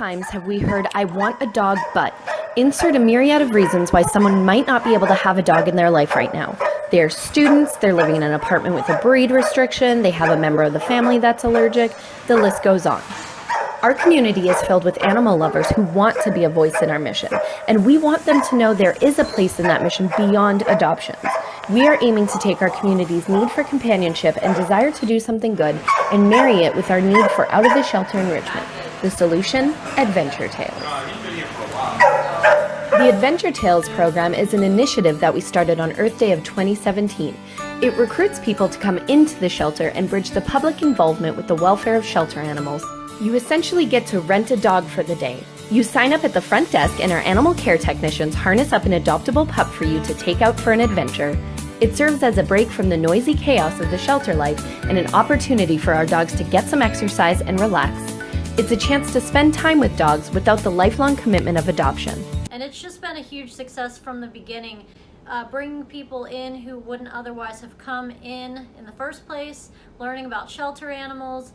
times have we heard, "I want a dog, but..." Insert a myriad of reasons why someone might not be able to have a dog in their life right now. They're students, they're living in an apartment with a breed restriction, they have a member of the family that's allergic, the list goes on. Our community is filled with animal lovers who want to be a voice in our mission, and we want them to know there is a place in that mission beyond adoptions. We are aiming to take our community's need for companionship and desire to do something good and marry it with our need for out-of-the-shelter enrichment. The solution? Adventure Tales. The Adventure Tales program is an initiative that we started on Earth Day of 2017. It recruits people to come into the shelter and bridge the public involvement with the welfare of shelter animals. You essentially get to rent a dog for the day. You sign up at the front desk and our animal care technicians harness up an adoptable pup for you to take out for an adventure. It serves as a break from the noisy chaos of the shelter life and an opportunity for our dogs to get some exercise and relax. It's a chance to spend time with dogs without the lifelong commitment of adoption. And it's just been a huge success from the beginning, bringing people in who wouldn't otherwise have come in the first place, learning about shelter animals.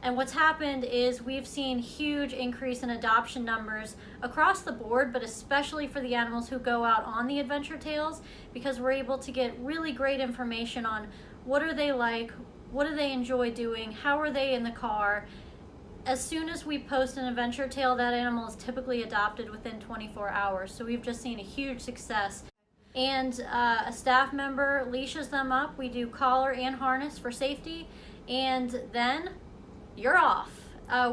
And what's happened is we've seen huge increase in adoption numbers across the board, but especially for the animals who go out on the Adventure Tales, because we're able to get really great information on what are they like, what do they enjoy doing, how are they in the car. As soon as we post an Adventure Tale, that animal is typically adopted within 24 hours. So we've just seen a huge success. And a staff member leashes them up. We do collar and harness for safety. And then you're off.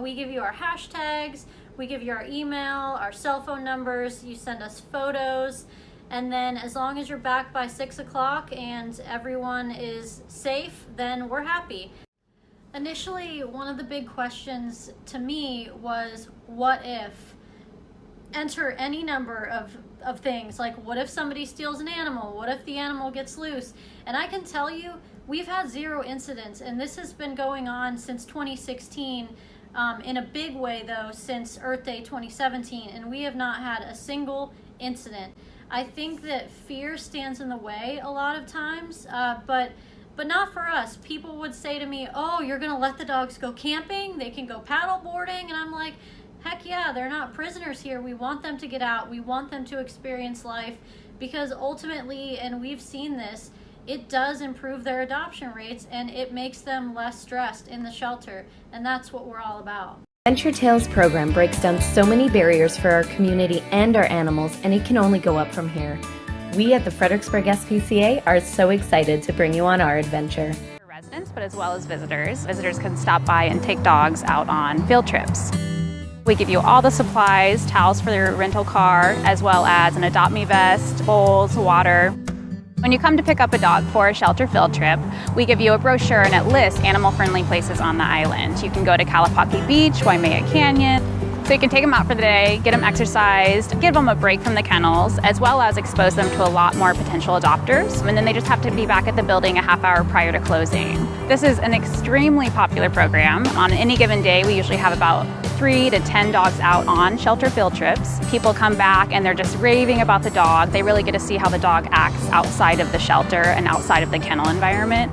We give you our hashtags, we give you our email, our cell phone numbers, you send us photos, and then as long as you're back by 6 o'clock and everyone is safe, then we're happy. Initially, one of the big questions to me was, what if? Enter any number of things, like what if somebody steals an animal? What if the animal gets loose? And I can tell you, we've had 0 incidents, and this has been going on since 2016, in a big way though, since Earth Day 2017, and we have not had a single incident. I think that fear stands in the way a lot of times, but not for us. People would say to me, "Oh, you're gonna let the dogs go camping? They can go paddle boarding?" And I'm like, heck yeah, they're not prisoners here. We want them to get out. We want them to experience life, because ultimately, and we've seen this, it does improve their adoption rates and it makes them less stressed in the shelter. And that's what we're all about. Adventure Tales program breaks down so many barriers for our community and our animals, and it can only go up from here. We at the Fredericksburg SPCA are so excited to bring you on our adventure. For residents, but as well as visitors. Visitors can stop by and take dogs out on field trips. We give you all the supplies, towels for your rental car, as well as an Adopt Me vest, bowls, water. When you come to pick up a dog for a shelter field trip, we give you a brochure and it lists animal-friendly places on the island. You can go to Kalapaki Beach, Waimea Canyon. So you can take them out for the day, get them exercised, give them a break from the kennels, as well as expose them to a lot more potential adopters. And then they just have to be back at the building a half hour prior to closing. This is an extremely popular program. On any given day, we usually have about 3 to 10 dogs out on shelter field trips. People come back and they're just raving about the dog. They really get to see how the dog acts outside of the shelter and outside of the kennel environment.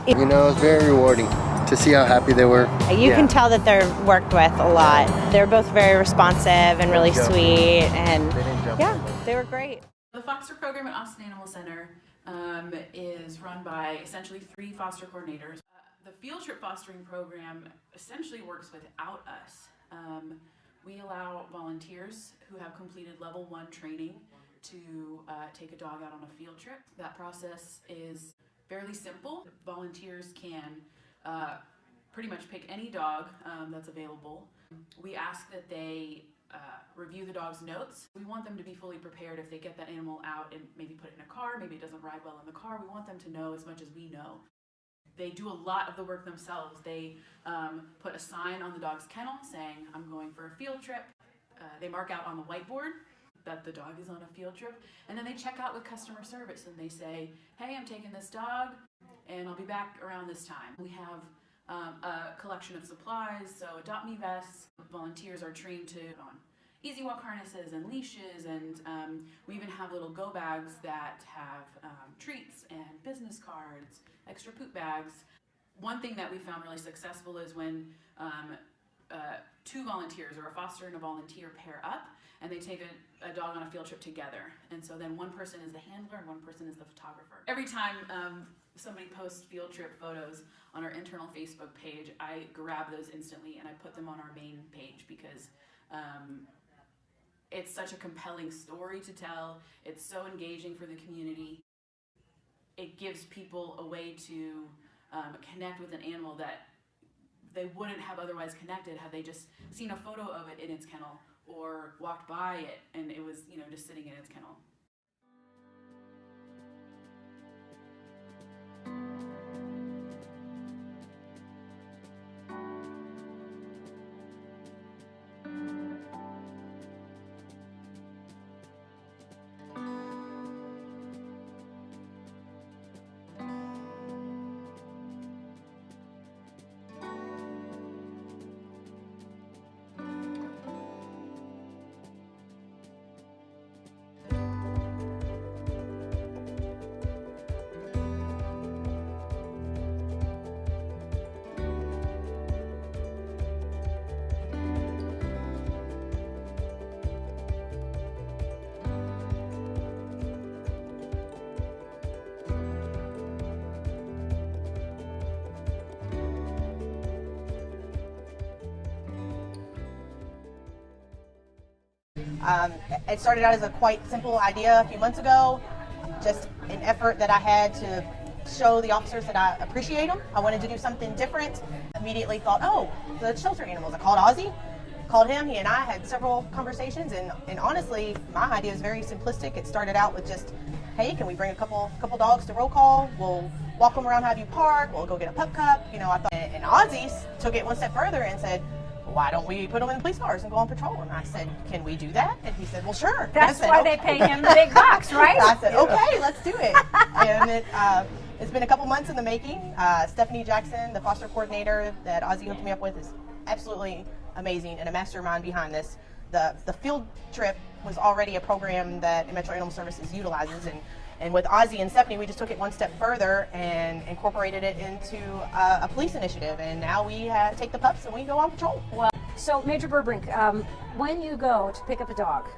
You know, it's very rewarding to see how happy they were. You can tell that they're worked with a lot. They're both very responsive and really sweet, and yeah, they were great. The foster program at Austin Animal Center is run by essentially 3 foster coordinators. The field trip fostering program essentially works without us. We allow volunteers who have completed level 1 training to take a dog out on a field trip. That process is fairly simple. Volunteers can pretty much pick any dog that's available. We ask that they review the dog's notes. We want them to be fully prepared if they get that animal out and maybe put it in a car, maybe it doesn't ride well in the car. We want them to know as much as we know. They do a lot of the work themselves. They put a sign on the dog's kennel saying, "I'm going for a field trip." They mark out on the whiteboard that the dog is on a field trip, and then they check out with customer service and they say, "Hey, I'm taking this dog and I'll be back around this time." We have a collection of supplies, so Adopt Me vests. Volunteers are trained to on easy walk harnesses and leashes, and we even have little go bags that have treats and business cards, extra poop bags. One thing that we found really successful is when two volunteers, or a foster and a volunteer, pair up, and they take a dog on a field trip together. And so then one person is the handler and one person is the photographer. Every time somebody posts field trip photos on our internal Facebook page, I grab those instantly and I put them on our main page, because it's such a compelling story to tell. It's so engaging for the community. It gives people a way to connect with an animal that they wouldn't have otherwise connected had they just seen a photo of it in its kennel or walked by it and it was, just sitting in its kennel. It started out as a quite simple idea a few months ago, just an effort that I had to show the officers that I appreciate them. I wanted to do something different. Immediately thought, oh, the shelter animals. I called Ozzy, called him. He and I had several conversations, and honestly, my idea is very simplistic. It started out with just, hey, can we bring a couple dogs to roll call? We'll walk them around Highview Park. We'll go get a pup cup. I thought, and Ozzy took it one step further and said, why don't we put them in the police cars and go on patrol? And I said, can we do that? And he said, well, sure. That's said, why okay. they pay him the big bucks, right? I said, okay, let's do it. And it's been a couple months in the making. Stephanie Jackson, the foster coordinator that Ozzy hooked me up with, is absolutely amazing and a mastermind behind this. The field trip was already a program that Metro Animal Services utilizes, and with Ozzy and Stephanie, we just took it one step further and incorporated it into a police initiative. And now we take the pups and we go on patrol. Well, so Major Burbrink, when you go to pick up a dog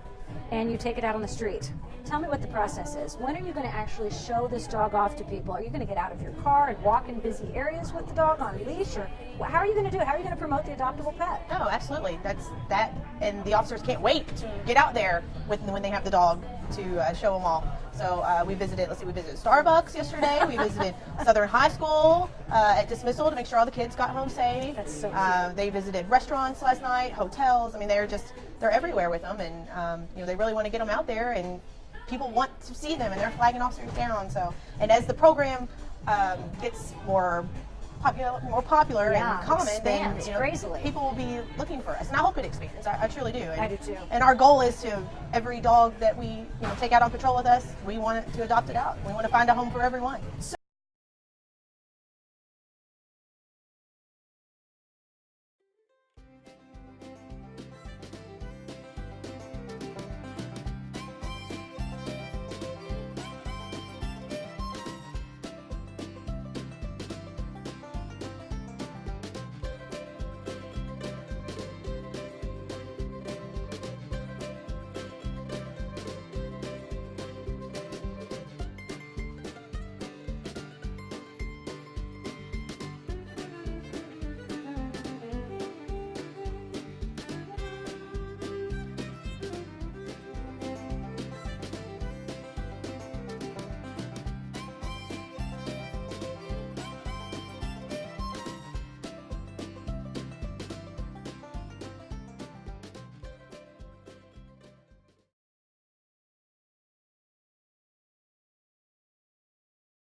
and you take it out on the street, tell me what the process is. When are you going to actually show this dog off to people? Are you going to get out of your car and walk in busy areas with the dog on leash, or how are you going to do it? How are you going to promote the adoptable pet? Oh, absolutely. That's that, and the officers can't wait to get out there when they have the dog to show them all. So we visited Starbucks yesterday. We visited Southern High School at dismissal to make sure all the kids got home safe. That's so cute. They visited restaurants last night, hotels. I mean, they're everywhere with them, and they really want to get them out there, and people want to see them, and they're flagging officers down. So, and as the program gets more popular Yeah, and common, expands then crazily. people will be looking for us, and I hope it expands. I truly do. And, I do too. And our goal is to every dog that we take out on patrol with us, we want to adopt it out. We want to find a home for everyone.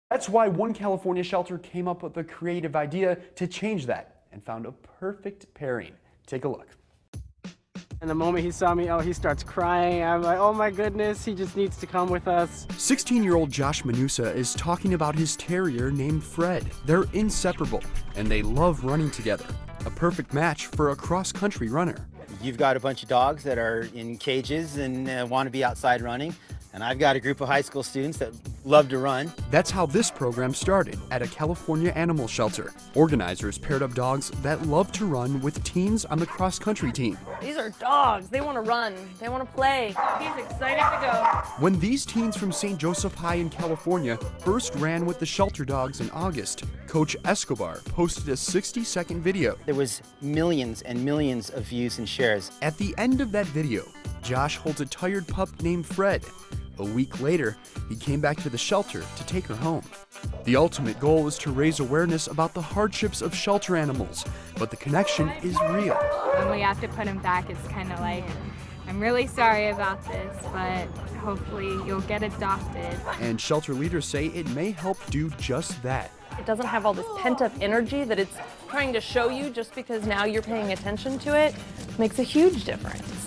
That's why one California shelter came up with the creative idea to change that and found a perfect pairing. Take a look. And the moment he saw me, he starts crying. I'm like, oh my goodness, he just needs to come with us. 16-year-old Josh Manusa is talking about his terrier named Fred. They're inseparable, and they love running together. A perfect match for a cross-country runner. You've got a bunch of dogs that are in cages and want to be outside running. And I've got a group of high school students that love to run. That's how this program started at a California animal shelter. Organizers paired up dogs that love to run with teens on the cross-country team. These are dogs. They want to run. They want to play. He's excited to go. When these teens from St. Joseph High in California first ran with the shelter dogs in August, Coach Escobar posted a 60-second video. There was millions and millions of views and shares. At the end of that video, Josh holds a tired pup named Fred. A week later, he came back to the shelter to take her home. The ultimate goal is to raise awareness about the hardships of shelter animals, but the connection is real. When we have to put him back, it's kind of like, I'm really sorry about this, but hopefully you'll get adopted. And shelter leaders say it may help do just that. It doesn't have all this pent-up energy that it's trying to show you just because now you're paying attention to it. Makes a huge difference.